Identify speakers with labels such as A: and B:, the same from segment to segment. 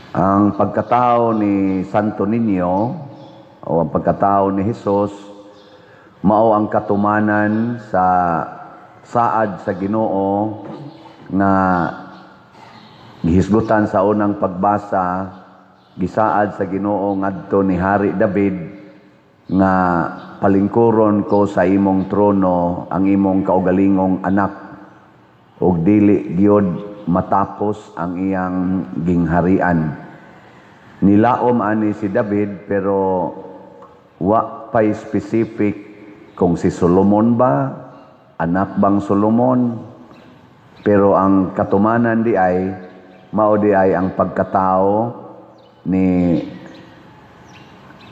A: Ang pagkatao ni Santo Niño o ang pagkatao ni Jesus mao ang katumanan sa saad sa Ginoo nga gihisgutan sa unang pagbasa, gisaad sa Ginoo ngadto ni Hari David nga palingkuron ko sa imong trono ang imong kaugalingong anak ug dili gyud matapos ang iyang gingharian. Nilaom ani si David pero wa pay specific kung si Solomon ba, anak bang Solomon. Pero ang katumanan di ay mao di ay ang pagkatao ni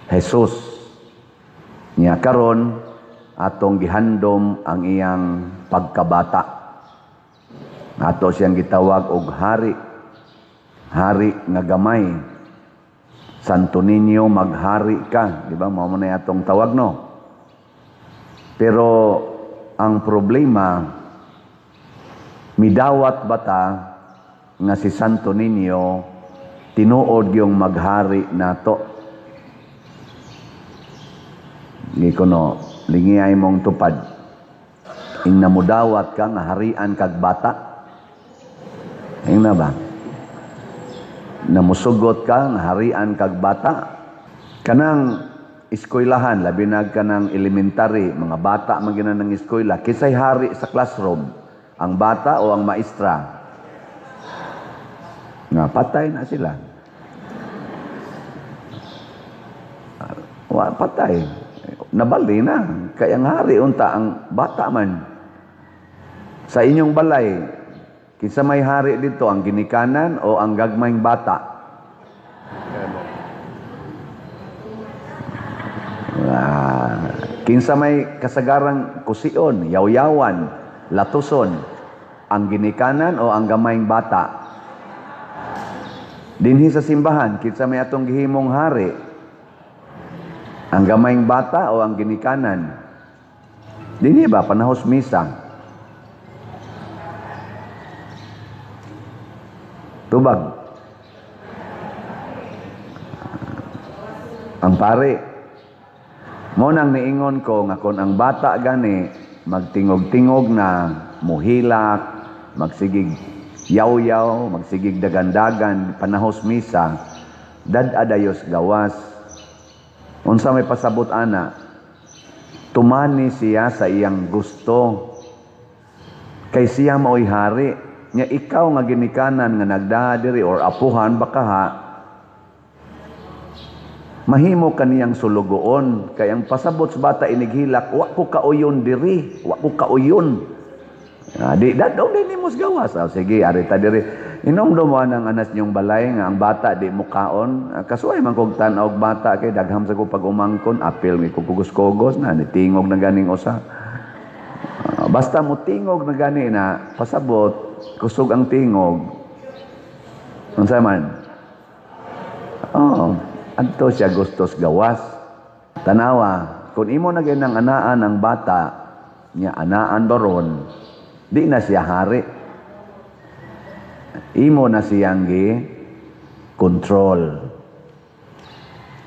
A: Jesus. Nya karon atong gihandom ang iyang pagkabata. Ato siyang gitawag og hari. Hari nga gamay. Santo Niño, maghari ka. Di ba? Mao man na atong tawag, no? Pero ang problema, midawat bata nga si Santo Niño tinuod yung maghari nato. Hindi ko no, lingiyay mong tupad. Ing namudawat ka nga harian kag bata. Ayun na ba? Namusugot ka, harian kag bata. Kanang eskwelahan, labi na kanang elementary, mga bata magina ng eskwela, kisay hari sa classroom, ang bata o ang maestra? Nga, patay na sila. Patay. Nabali na. Kaya ang hari, unta, ang bata man. Sa inyong balay, kinsa may hari dito, ang ginikanan o ang gagmayng bata? Kinsa may kasagarang kusion, yawyawan, latuson, ang ginikanan o ang gamayng bata? Dinhi sa simbahan, kinsa may atong gihimong hari, ang gamayng bata o ang ginikanan? Dinhi ba panahos misa? Tubag. Ang pare, mo nang niingon ko nga kung ang bata gani magtingog-tingog na, muhilak, magsigig yaw-yaw, magsigig dagan-dagan, panahos misa, dad-adayos gawas. Unsa may pasabot ana, tumani siya sa iyang gusto. Kay siya mao'y hari. Nya ikaw nga ginikanan nga nagdadiri or apuhan bakaha, mahimo kaniyang sulugoon. Kay ang pasabot sa bata inighilak, wa ko kauyon diri, wa ko kauyon. Di daw din imos gawas. Sige, arita diri. Inomdom mo ang anas niyong balay nga ang bata di mukaon. Kasuay man kog tan-og bata kay dagham sa ko pag umangkon, apil mi kugugos-kugos na nitingog na ganing usa. Basta mo tingog na gani na pasabot, kusog ang tingog. Unsa man? Adto siya gustos gawas. Tanawa, kung imo na ganang anaan ang bata, niya anaan baron, di na siya hari. Imo na siyang control.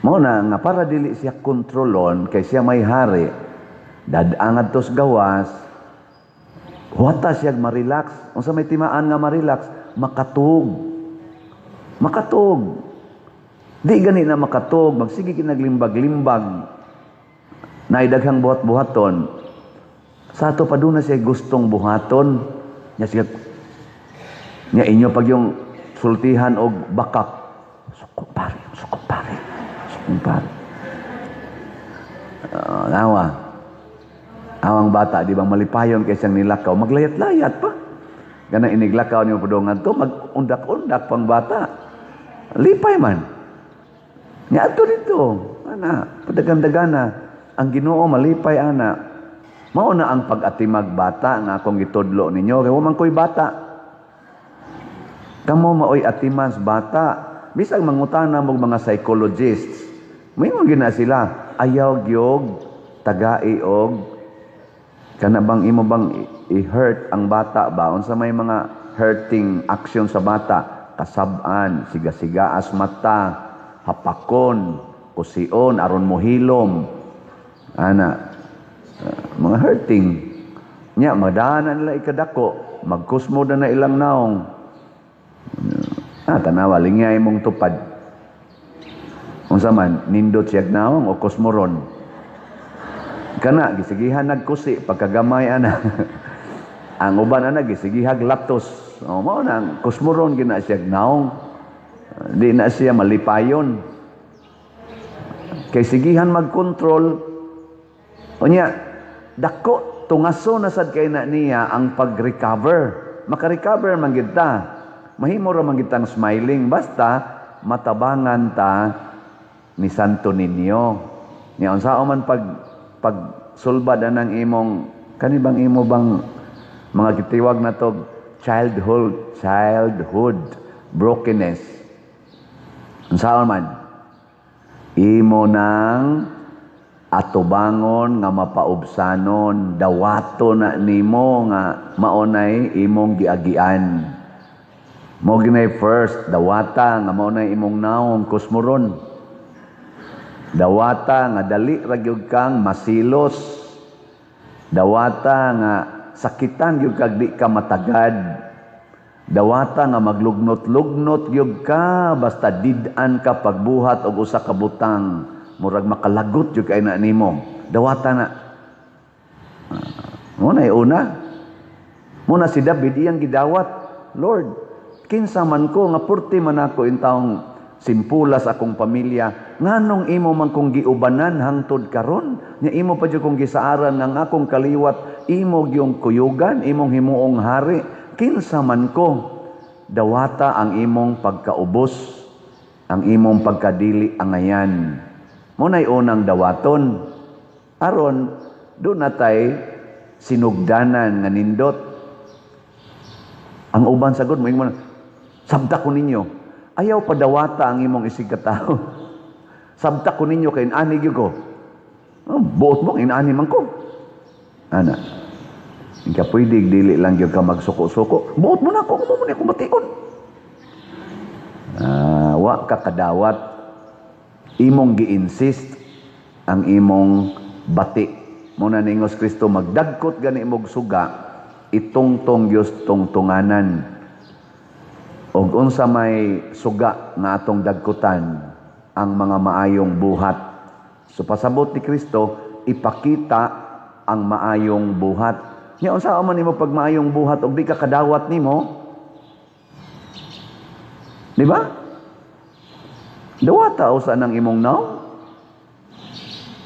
A: Mo na nga para dili siya kontrolon kay siya may hari, dadangad tos gawas, wata siya ma-relax. Unsa may timaan nga ma-relax? Makatug. Makatug. Di gani na makatug, magsige kinaglimbag-limbag. Naidaghang buhat-buhaton. Sa ato pa doon na siya gustong buhaton. Nya inyo pag yung sultihan og bakak. Sukot pare, sukot pare, sukot pare. Nawa. Awang bata, di ba malipayon kay siyang nilakaw, maglayat-layat pa. Ganang iniglakaw niyo padungan to, mag-undak-undak pang bata. Lipay man. Nga ato dito, ana, padagan-dagana, ang Ginoo malipay ana. Mao na ang pag-atimag bata nga akong gitudlo ninyo, kay man ko'y bata. Kamo maoy atimans bata. Bisag mangutana mo mga psychologists, may gina sila, ayaw gyog tagai og kana bang imo bang i-hurt ang bata ba? Unsa may mga hurting action sa bata? kasab-an, siga-sigaas mata, hapakon, kusion, aron mohilom. Mga hurting. Nya, madaanan nila ikadako, magkusmo na ilang naong. Tanawa, lingay mong tupad. Unsa man, nindot siyag naong o kusmoron. Kana, gisigihan nagkusi, pagkagamay ana. Ang uban ana, gisigihag laptos. Mao na, kusmoron gina siyag naong. Di na siya malipayon. Kay sigihan magkontrol. Unya, dako, tungaso na sad kay na niya ang pag-recover. Maka-recover man gid ta. Mahimo ra man gid tang smiling basta matabangan ta ni Santo Niño. Nya unsa man pag sulbad anang imong kanibang imo bang mga gitiwag na to childhood brokenness. Unsa man imo nang atubangon nga mapaubsanon, dawato na nimo nga maunay imong giagian. Mo ginay first, dawata nga maunay imong naong kusmoron. Dawata nga dali ra gyud kang masilos. Dawata nga sakitan gyud kag di ka matagad. Dawata nga maglugnot-lugnot gyud ka basta did-an ka pagbuhat og usa ka butang. Murag makalagot yung kay na nimo. Dawata na. Muna una. Muna si David, iyang gidawat. Lord, kinsa man ko, nga purti man ako in taong simpulas akong pamilya. Nganong imo man kong giubanan hangtod karon? Nya imo pa dyan kong gisaaran ng akong kaliwat. Imo yung kuyugan, imong himuong hari. Kinsa man ko, dawata ang imong pagkaubos, ang imong pagkadili angayan. Muna'y unang dawaton. Aron, doon natay sinugdanan nga nindot. Ang uban sagod mo, sabta ko ninyo. Ayaw pa dawata ang imong isig katao. Sabta ko ninyo kay inaani gyud ko. Buot mo, inaani man ko. Ana. Hindi ka pwede, dili lang gyud ka magsuko-suko. Buot mo na ako, mo na akong batikon. Wa ka kadawat. Imong gi-insist ang imong bati. Muna ni Ingos Kristo magdagkot gani imong suga, itungtong Diyos tungtunganan. Og unsa may suga nga atong dagkutan, ang mga maayong buhat. So pasabot ni Kristo, ipakita ang maayong buhat. Nya unsa man nimo pag maayong buhat og di ka kadawat nimo? Di ba? Dawata o saan ang imong naw?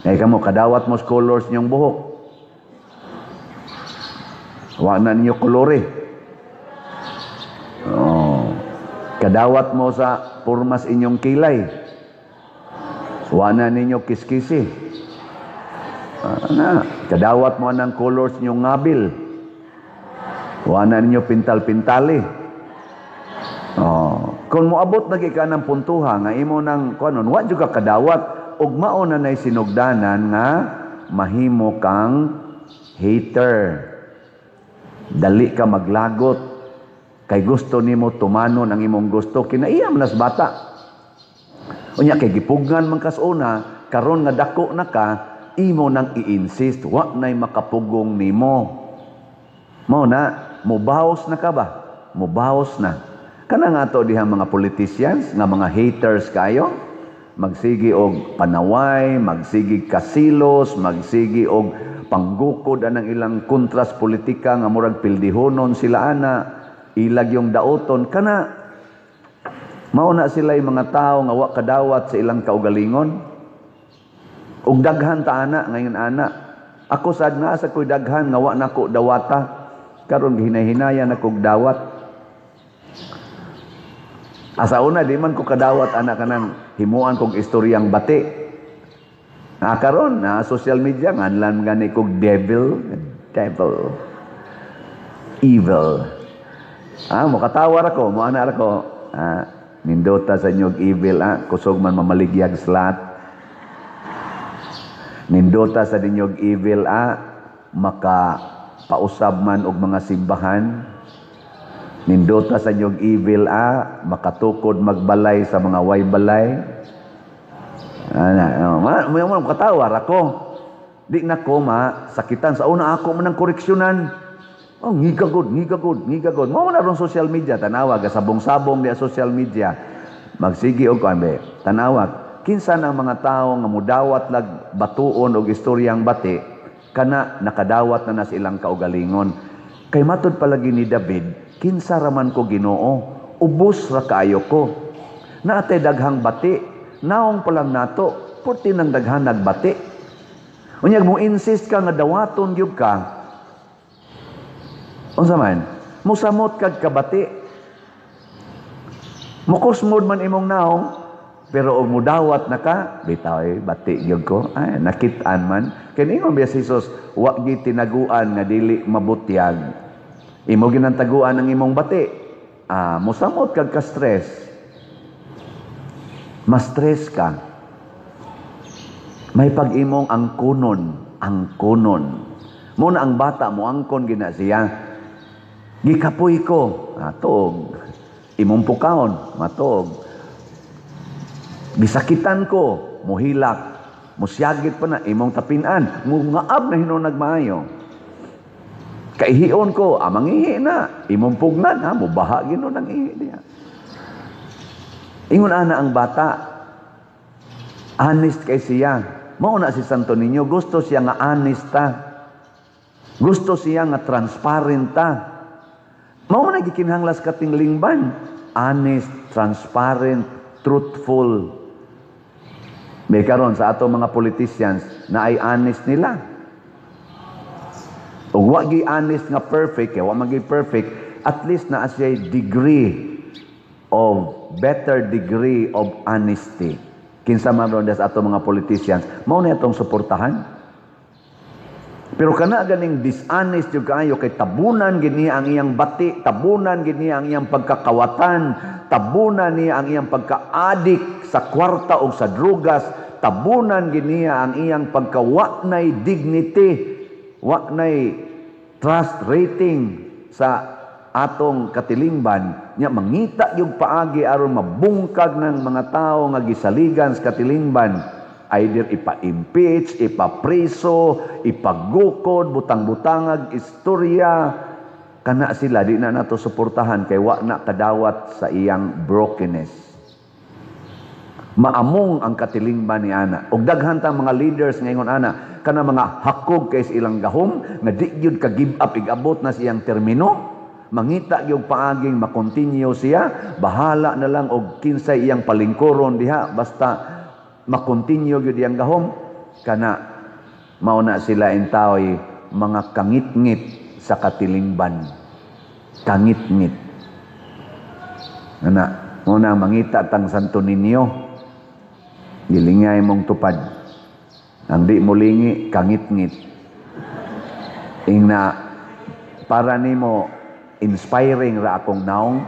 A: Kaya kamo, kadawat mo scholars niyong buhok. Wa na ninyo kolore. Kadawat mo sa purmas inyong kilay. Wa na ninyo kiskisi. Kadawat mo ng colors niyong ngabil. Wa na ninyo pintal-pintali. Kung moabot lagi ka ng puntuha nga imo nang kuanon, wa jud ka kadawat ug mao na nay sinugdanan nga mahimo kang hater. Dali ka maglagot kay gusto nimo tumanon ang imong gusto kinaiyam nas bata. Unya kay gipugnan man kas una, karon nga dako na ka, imo nang i-insist wa nay makapugong nimo. Mao na, mubaos na ka ba? Mubaos na. Kana nga to diha mga politicians, nga mga haters kayo, magsigi og panaway, magsigi kasilos, magsigi og panggukod anang ilang kontras politika nga murag pildihonon sila ana, ilag yung daoton kana mao na sila yung mga tao nga wa kadawat sa ilang kaugalingon. Ug daghan ta ana ngayon ana. Ako sad na sa koy daghan nga wa nako dawata. Karon gihinay-hinayan ako dawat. Asa una di man ko kadawat anak kanang himuan kog istoryang bati. Karon na social media nganlan gani kog devil, evil. Makatawar ako, mo ana ako. Nindota sa inyong evil, kusog man mamaligyag slat. Nindota sa inyong evil, maka pausab man og mga simbahan. Nindota sa inyong evil makatukod magbalay sa mga way balay. May katawar ako. Di na ko sakitan sa una ako man ng koreksyonan. Ngigagod. Mao na ron social media, tanawag sabong-sabong di social media. Magsigi og kambe, tanawag kinsa ang mga tawo nga mudawat lag batuon og istoryang bati kana nakadawat na silang kaugalingon. Kay matud palagi ni David, kinsa raman ko Ginoo, ubos ra kaayo ko. Naatay daghang bati. Naong pa lang nato, purti ng daghan nagbati. Unyag mo insist ka nga dawaton gyud ka. Unsa man? Musamot kag kabati. Mukusmod man imong naong, pero og mudawat na ka, bitaw bati gyud ko. Nakit-an man. Kani ingon biya si Jesus, wa gyud tinaguan nga dili mabutyag. Imo ginantaguan ang imong bati. Musamot kag ka-stress. Ma-stress ka. May pag-imong angkonon. Muna ang bata mo, angkon gina siya. Gikapoy ko, tuog. Imong pukaon, matuog. Bisakitan ko, muhilak. Musyagit pa na, imong tapinan. Ngaab na hinunag maayo. Kaihion ko, mangihi na. Imong pugnan, mubaha gino ng ihi niya. Ingon ana ang bata, honest kay siya. Mauna si Santo Niño, gusto siya nga honest ta. Gusto siya nga transparent ta. Mauna gikinhanglas kating lingban. Honest, transparent, truthful. May karon sa ato mga politicians na ay honest nila. Ug wa gi honest nga perfect, wa magi perfect, at least na siya degree of better degree of honesty. Kinsa man ron sa ato mga politicians, mao na itong suportahan. Pero kana ganing dishonest yung kaayo kay tabunan gini ang iyang bati, tabunan gini ang iyang pagkakawatan, tabunan niya ang iyang pagka-addict sa kwarta o sa drugas, tabunan gini ang iyang pagka-wa-nay dignity, wa-nay trust rating sa atong katilingban, nya mangita yung paagi aron mabungkag ng mga tao nga gisaligan sa katilingban, either ipa-impeach, ipa-preso, ipagukod, butang-butangag istorya, kana sila di na nato suportahan kay wa na kadawat sa iyang brokenness. Maamong ang katilingban ni ana. Og daghan tang mga leaders ngayon ana, kana mga hakog kay ilang gahom nga di gyud ka give up igabot na siyang termino. Mangita yung paaging makontinue siya, bahala na lang og kinsay iyang palingkuron diha, basta makontinue gyud iyang gahom, kana mauna sila intaoy mga kangit-ngit sa katilingban. Kangit-ngit. Muna mangita tang Santo Niño, gilingay mong tupad. Ang di mo lingi, kangit-ngit. Ingna, para nimo inspiring ra akong naong.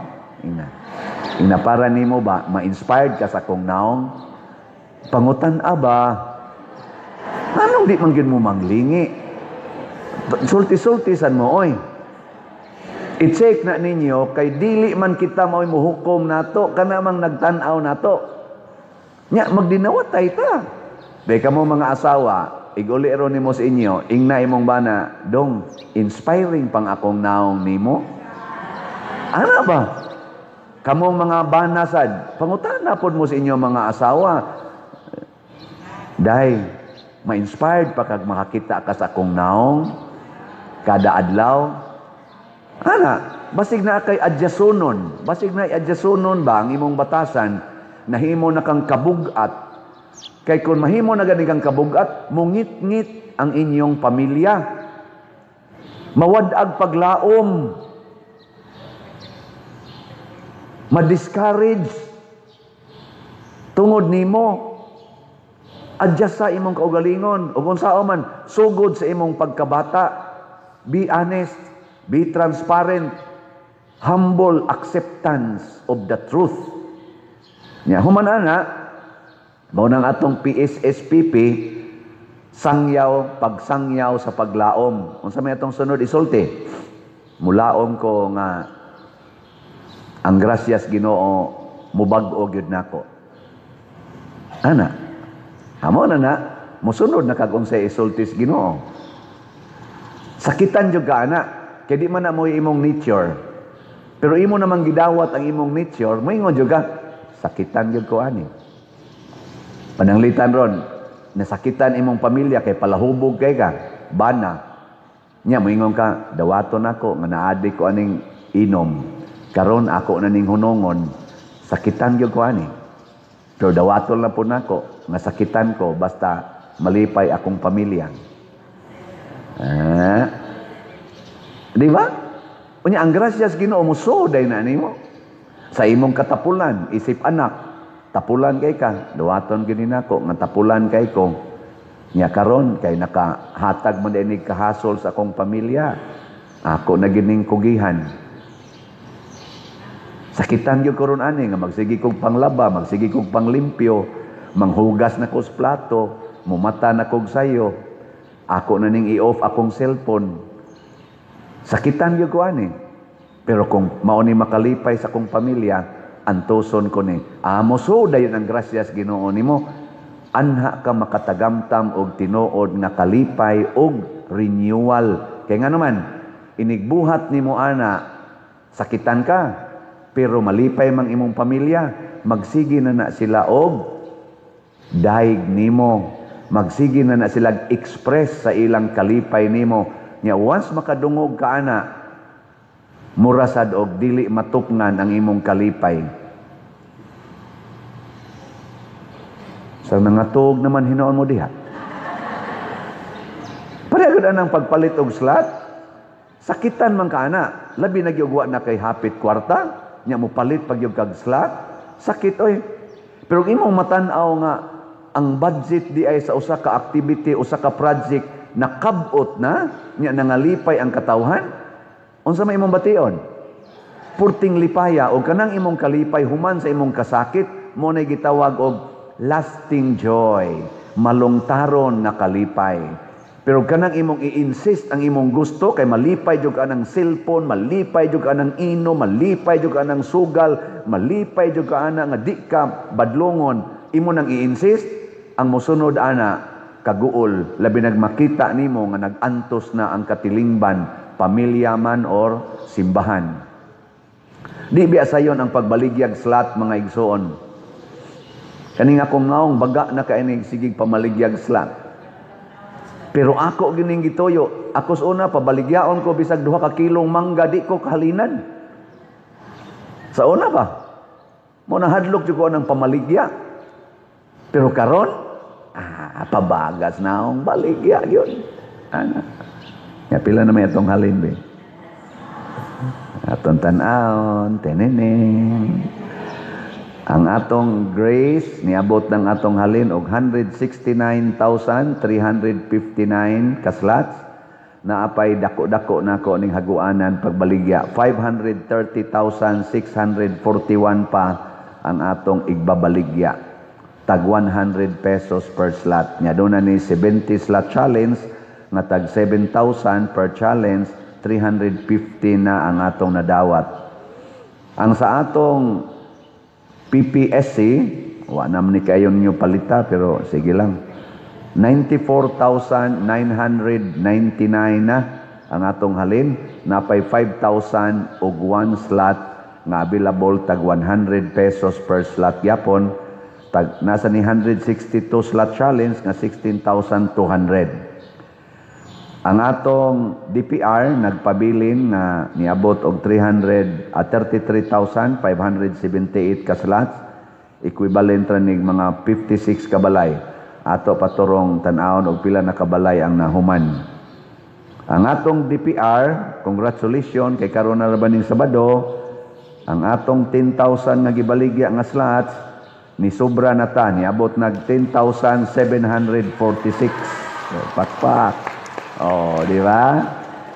A: Ina para nimo ba ma-inspired ka sa akong naong? Pangutan-a ba? Anong di man gyud mo manglingi? Sulti-sultisan mo oy. I-check na ninyo kay dili man kita mao'y muhukom nato kana mang nagtan-aw nato. Nya magdinawatay ta. Day kamo mga asawa, iguli ron nimo sa inyo, ingna imong bana, dong inspiring pang akong naong nimo. Ano ba? Kamong mga banasad, pangutana pod mo sa inyo mga asawa. Dahil ma-inspired pa kag makakita ka sa akong naong kada adlaw. Basig na kay adjasunon. Basig na adjasunon ba ang imong batasan, nahimo na kang kabugat. Kay kung mahimo na gani kang kabugat, mungit-ngit ang inyong pamilya. Mawadag paglaom. Ma-discourage tungod nimo. Adjust sa imong kaugalingon. O kung sao man, sugod sa imong pagkabata. Be honest. Be transparent. Humble acceptance of the truth. Human ana, mao nang atong PSSPP, pagsangyaw sa paglaom. Unsa may atong sunod isulti? Mulaom ko nga ang grasyas Ginoo mubag-o gyud nako. Ana, amo na musunod na kag unsay isultis Ginoo. Sakitan jud ka ana, kay di man na mo imong nature. Pero imo namang gidawat ang imong nature, moingon jud ka, sakitan jud ko ani. Pananglitan ron, nasakitan imong pamilya kay palahubog kay ka, bana. Nya moingon ka, dawaton ako nga naadi ko aning inom. Karon ako na ning hunongon, sakitan gyud ko ani. Pero dawaton na po nako nga sakitan ko basta malipay akong pamilya. Di ba? Unya ang grasyas Ginoo musuday na nimo. Sa imong katapulan, isip anak, tapulan kay ka, dawaton gyud nako nga tapulan kay ko. Nya karon kay nakahatag man dinig kahasol sa akong pamilya. Ako na gining kugihan. Sakitan gyud ko ron ani nga magsigi kog panglaba, magsigi kog panglimpyo, manghugas na ko sa plato, mumata na kog sayo. Ako na ning i-off akong cellphone. Sakitan gyud ko ani. Pero kung mao ni makalipay sa akong pamilya, antuson ko ni. Amo so dayon ang grasyas Ginoo nimo. Anha ka makatagamtam og tinuod nga kalipay og renewal. Kay nga naman, inigbuhat nimo ana, sakitan ka, pero malipay mang imong pamilya, magsigi na sila og daig nimo. Magsigi na sila express sa ilang kalipay nimo. Nya once makadungog ka ana, murasad og dili matupngan ang imong kalipay. Sa nangatog naman hinoon mo diha. Pareho na ng pagpalit og slot. Sakitan man ka ana, labi na gyud na kay hapit kwarta, nya mo palit pag yung kag slot. Sakit oy. Pero imong matan-aw nga ang budget di ay sa usa ka activity, usa ka project nakabot na, nya nangalipay ang katawhan. Unsa may imong bation? Purting lipaya o kanang imong kalipay human sa imong kasakit, mo na gitawag og lasting joy, malungtaron na kalipay. Pero kanang imong i-insist ang imong gusto kay malipay jud ka ng cellphone, malipay jud ka ng ino, malipay jud ka ng sugal, malipay jud ka ana nga di ka badlongon, imo nang i-insist, ang mosunod ana kaguol, labi nagmakita nimo nga nagantos na ang katilingban, pamilya man or simbahan. Di biya sayon ang pagbaligyag slot mga igsoon. Kaning akong naong baga na kainig sigig pamaligyag slot. Pero ako gining gitoyo, ako sa una pabaligyaon ko bisag 2 ka kilong mangga di ko kahalinan. Sa una ba? Mo nahadlok jud ko ng pamaligya. Pero karon, pabagas na akong baligya yun. Ana. Ya pila na may atong halin be. Atong tan-aon, teneneng. Ang atong grace niabot ng atong halin og 169,359 ka slots. Naapay dako-dako nako ning haguanan pagbaligya. 530,641 pa ang atong igbabaligya. Tag 100 pesos per slot. Nya doon na ni 70 slot challenge nga tag 7,000 per challenge, 350 na ang atong nadawat. Ang sa atong PPSC, wa naman ni kayo ninyo palita, pero sige lang. 94,999 na ang atong halin. Napay 5,000 og 1 slot nga available tag 100 pesos per slot yapon. Tag, nasa ni 162 slot challenge nga 16,200. Ang atong DPR nagpabilin na niabot og 33,578 ka slots, equivalent ra nig mga 56 ka balay. Ato paturong tan-awon og pila na kabalay ang nahuman. Ang atong DPR, congratulations kay karon na rabaning Sabado, ang atong 10,000 nga gibaligya nga slots ni sobra na ta, niabot nag 10,746. So, pakpak. Oh, di ba?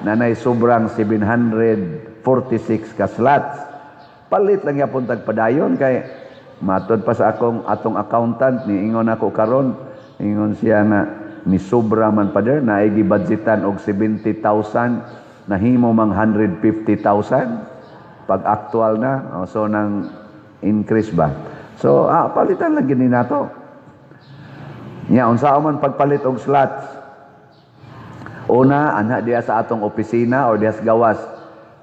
A: Nanay sobrang 746 ka slots. Palit lang yapon tagpadayon kay matod pa sa atong accountant ni ingon ako karon, ingon siya nga ni sobra man pa der na gibudgetan og 70,000 nahimo mang 150,000. pag actual na, so nang increase ba? So, palitan lang gini nato. Nya, unsa man pagpalit og slots. Una, ana diya sa atong opisina or diya sa gawas.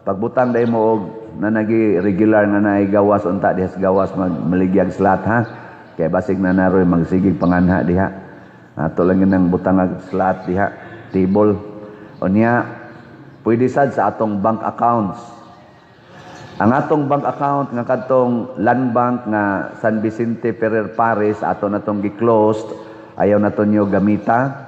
A: Pagbutang day mo og na nagi regular nga naay gawas unta diha sa gawas maligyag slot ha. Kay basig na naroy magsigig panganha diha. Ato lang yun ang butang slot diha, table. Unya, pwede sad sa atong bank accounts. Ang atong bank account nga kadtong Land Bank nga San Vicente Ferrer Paris ato natong gi-closed, ayaw nato nyo gamita.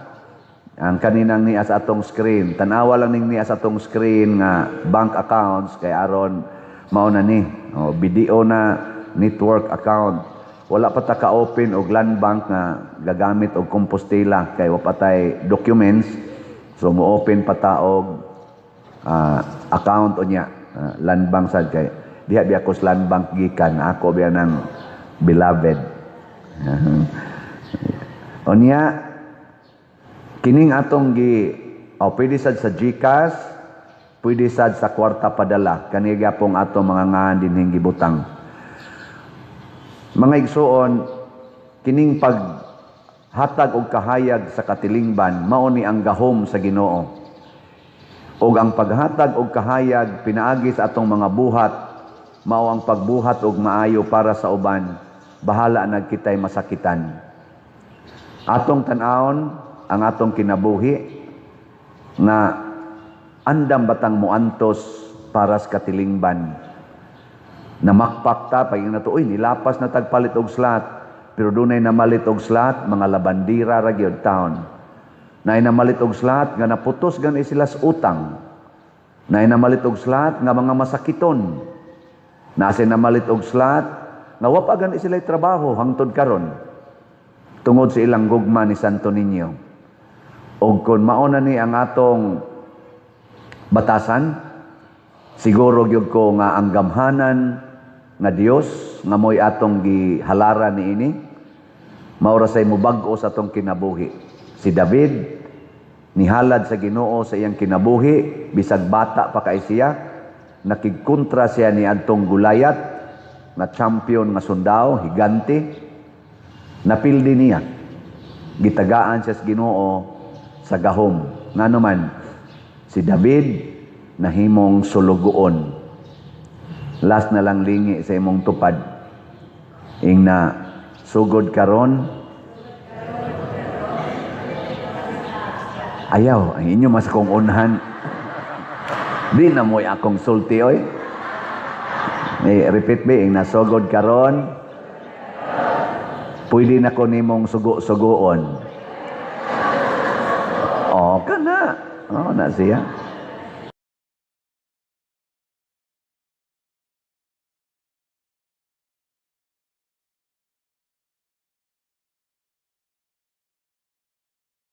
A: Ang kaninang niya sa atong screen, tanawa lang ning niya sa atong screen nga bank accounts kay aron mao na ni BDO na network account. Wala pa ta ka-open og Land Bank nga gagamit og Compostela kay wa pa tay documents. So mo open pa ta og account unya Land Bank sad kay diha biya ko sa Land Bank gikan, ako biya ng beloved. Unya kining atong pwede sad sa GCash, pwede sad sa kwarta padala, kani gyapong atong mga ngan dinhing gibutang. Mga igsuon, kining paghatag og kahayag sa katilingban mao ni ang gahom sa Ginoo. Og ang paghatag og kahayag pinaagi sa atong mga buhat mao ang pagbuhat og maayo para sa uban, bahala nagkitay masakitan. Atong tan-awon ang atong kinabuhi na andam batang muantos para sa katilingban. Namakpak ta pag na to, nilapas na tagpalit og slot, pero dunay namalit og slot, mga labandira ra gyud taon. Nay namalit og slot nga naputos gani sila sa utang. Nay namalit og slot nga mga masakiton. Nasa namalit og slot nga wa pa gani sila trabaho hangtod karon. Tungod sa ilang gugma ni Santo Niño. Og kung mauna ni ang atong batasan, siguro gyud ko nga ang gamhanan nga Dios nga moy atong gihalara niini maura say mubag-o sa atong kinabuhi. Si David nihalad sa Ginoo sa iyang kinabuhi, bisag bata pa kay siya, nakigkontra siya ni adtong Gulayat na champion nga sundao, higante. Napildi niya. Gitagaan siya sa Ginoo sa gahom. Ngano man si David nahimong sulugoon. Last na lang lingi sa imong tupad. Ing na sugod karon. Ayaw, ang inyo mas kong unhan. Di na mo'y akong sulti, oy. Repeat be, ing nasugod karon. Pwede na ko nimong sugo-sugoon. Kana. Na siya.